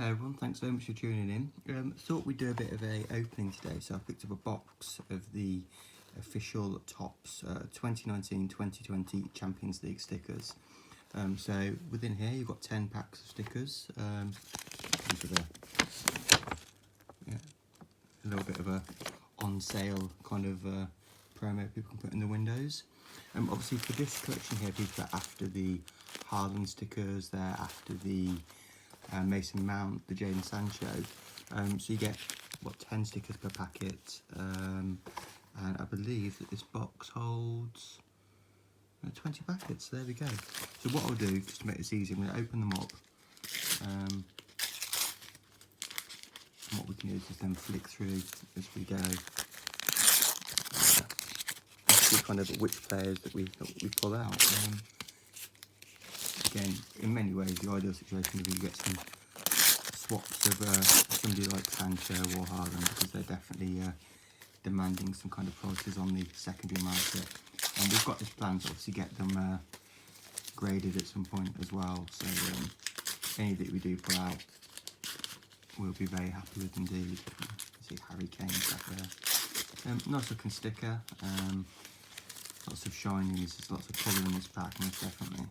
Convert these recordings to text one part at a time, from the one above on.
Hey everyone, thanks so much for tuning in. Thought we'd do a bit of a opening today, so I picked up a box of the official Topps 2019-2020 Champions League stickers. So within here you've got 10 packs of stickers. These are a little bit of a on sale kind of promo people can put in the windows. Obviously for this collection here, people are after the Haaland stickers, they're after the Mason Mount, the Jadon Sancho. So you get, 10 stickers per packet, and I believe that this box holds 20 packets. There we go. So what I'll do, just to make this easy, I'm going to open them up. And what we can do is just then flick through as we go. See kind of which players that we pull out. Again, in many ways, the ideal situation would be you get some swaps of somebody like Sancho or Haaland, because they're definitely demanding some kind of prices on the secondary market. And we've got this plan to obviously get them graded at some point as well. So any that we do pull out, we'll be very happy with indeed. You see Harry Kane's back there. Nice looking sticker. Lots of shinies. There's lots of colour in this pack, most definitely.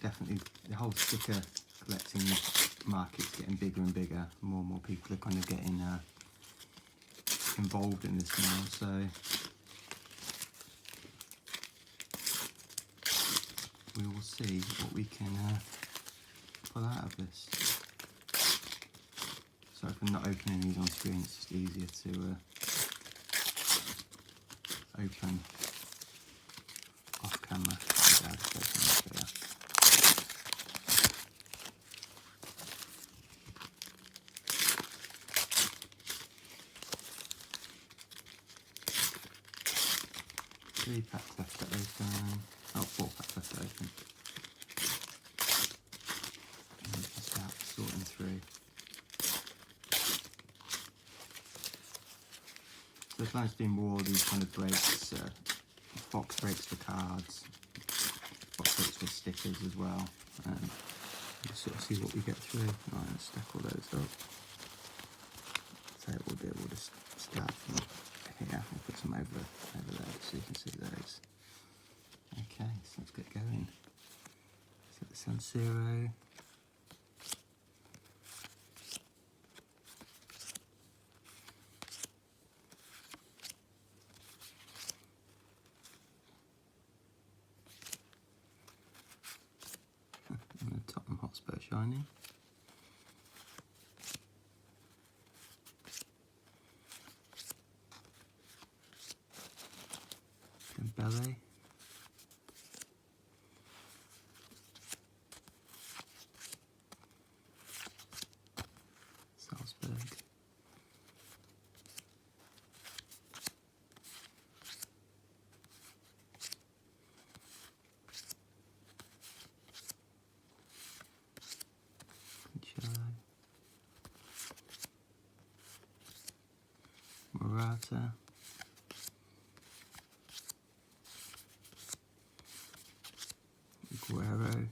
Definitely the whole sticker collecting market's getting bigger and bigger. More and more people are kind of getting involved in this now, so we will see what we can pull out of this. So if I'm not opening these on screen, it's just easier to open off camera. Three packs left to open. Oh, 4 packs left to open. And just start sorting through. So the plan's doing more of these kind of breaks, box breaks for cards, box breaks for stickers as well. Just sort of see what we get through. Right, let's stack all those up. So what we'll do, we'll just start from here. We'll put some over there so you can see those. Okay, so let's get going. So the San Siro. And the Tottenham Hotspur shiny. Dembele. Salzburg. Morata. Aguero.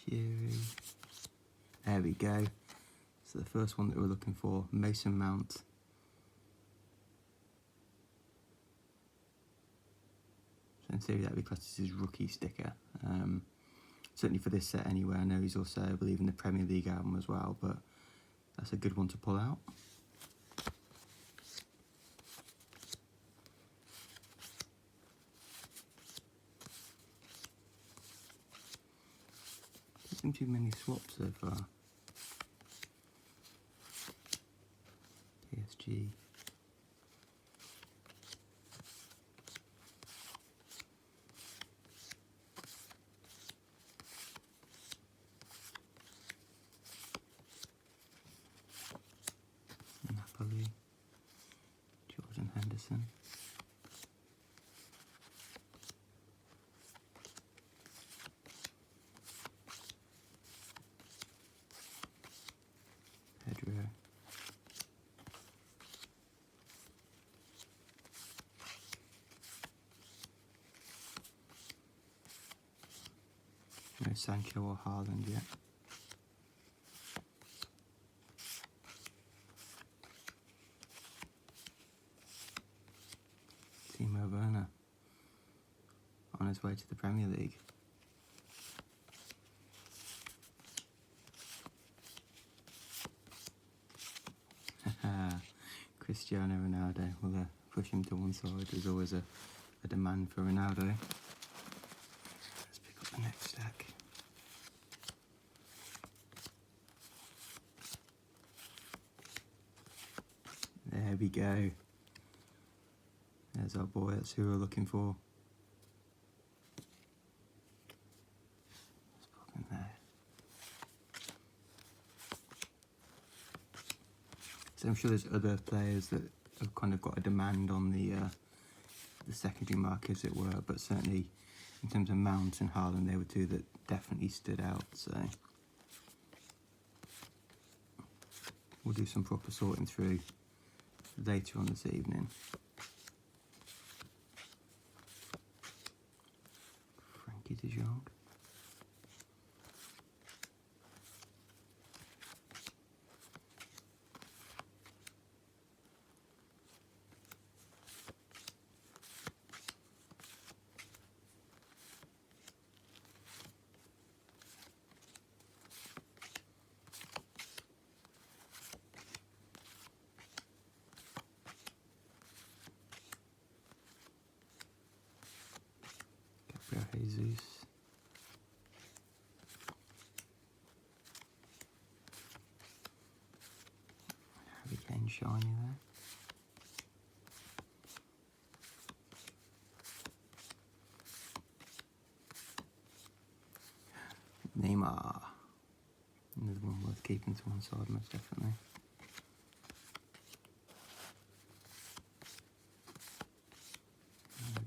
Fury. There we go. So the first one that we're looking for, Mason Mount. So in theory that would be classed as his rookie sticker. Certainly for this set anyway. I know he's also, I believe, in the Premier League album as well, but that's a good one to pull out. There seem to be many swaps so far. PSG. Napoli. Jordan Henderson. No Sancho or Haaland yet. Timo Werner on his way to the Premier League. Cristiano Ronaldo will push him to one side. There's always a demand for Ronaldo. Let's pick up the next stack. There we go. There's our boy, that's who we're looking for. Let's pop in there. So I'm sure there's other players that have kind of got a demand on the secondary market, as it were, but certainly in terms of Mount and Haaland, they were two that definitely stood out. So we'll do some proper sorting through later on this evening. Frankie de Jong. Jesus. Harry Kane shiny there. Neymar. Another one worth keeping to one side, most definitely.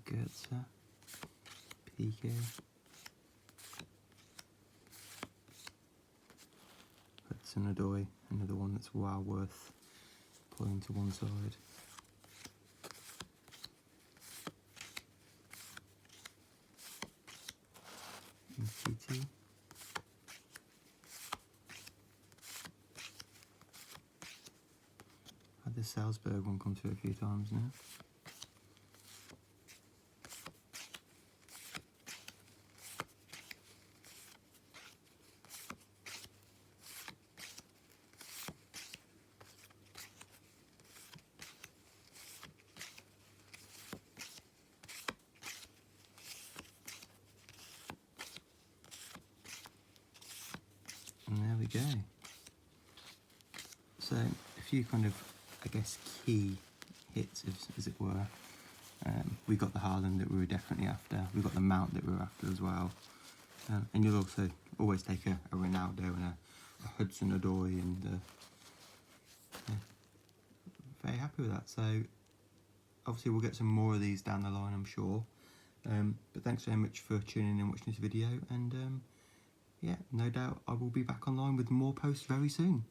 Goetze. PK. Hudson-Odoi, another one that's well worth pulling to one side. TT. Had the Salzburg one come through a few times now. And there we go. So a few kind of, I guess, key hits, as it were. We got the Haaland that we were definitely after. We got the Mount that we were after as well. And you'll also always take a Ronaldo and a Hudson-Odoi, and yeah, very happy with that. So obviously we'll get some more of these down the line, I'm sure. But thanks very much for tuning in and watching this video, and yeah, no doubt I will be back online with more posts very soon.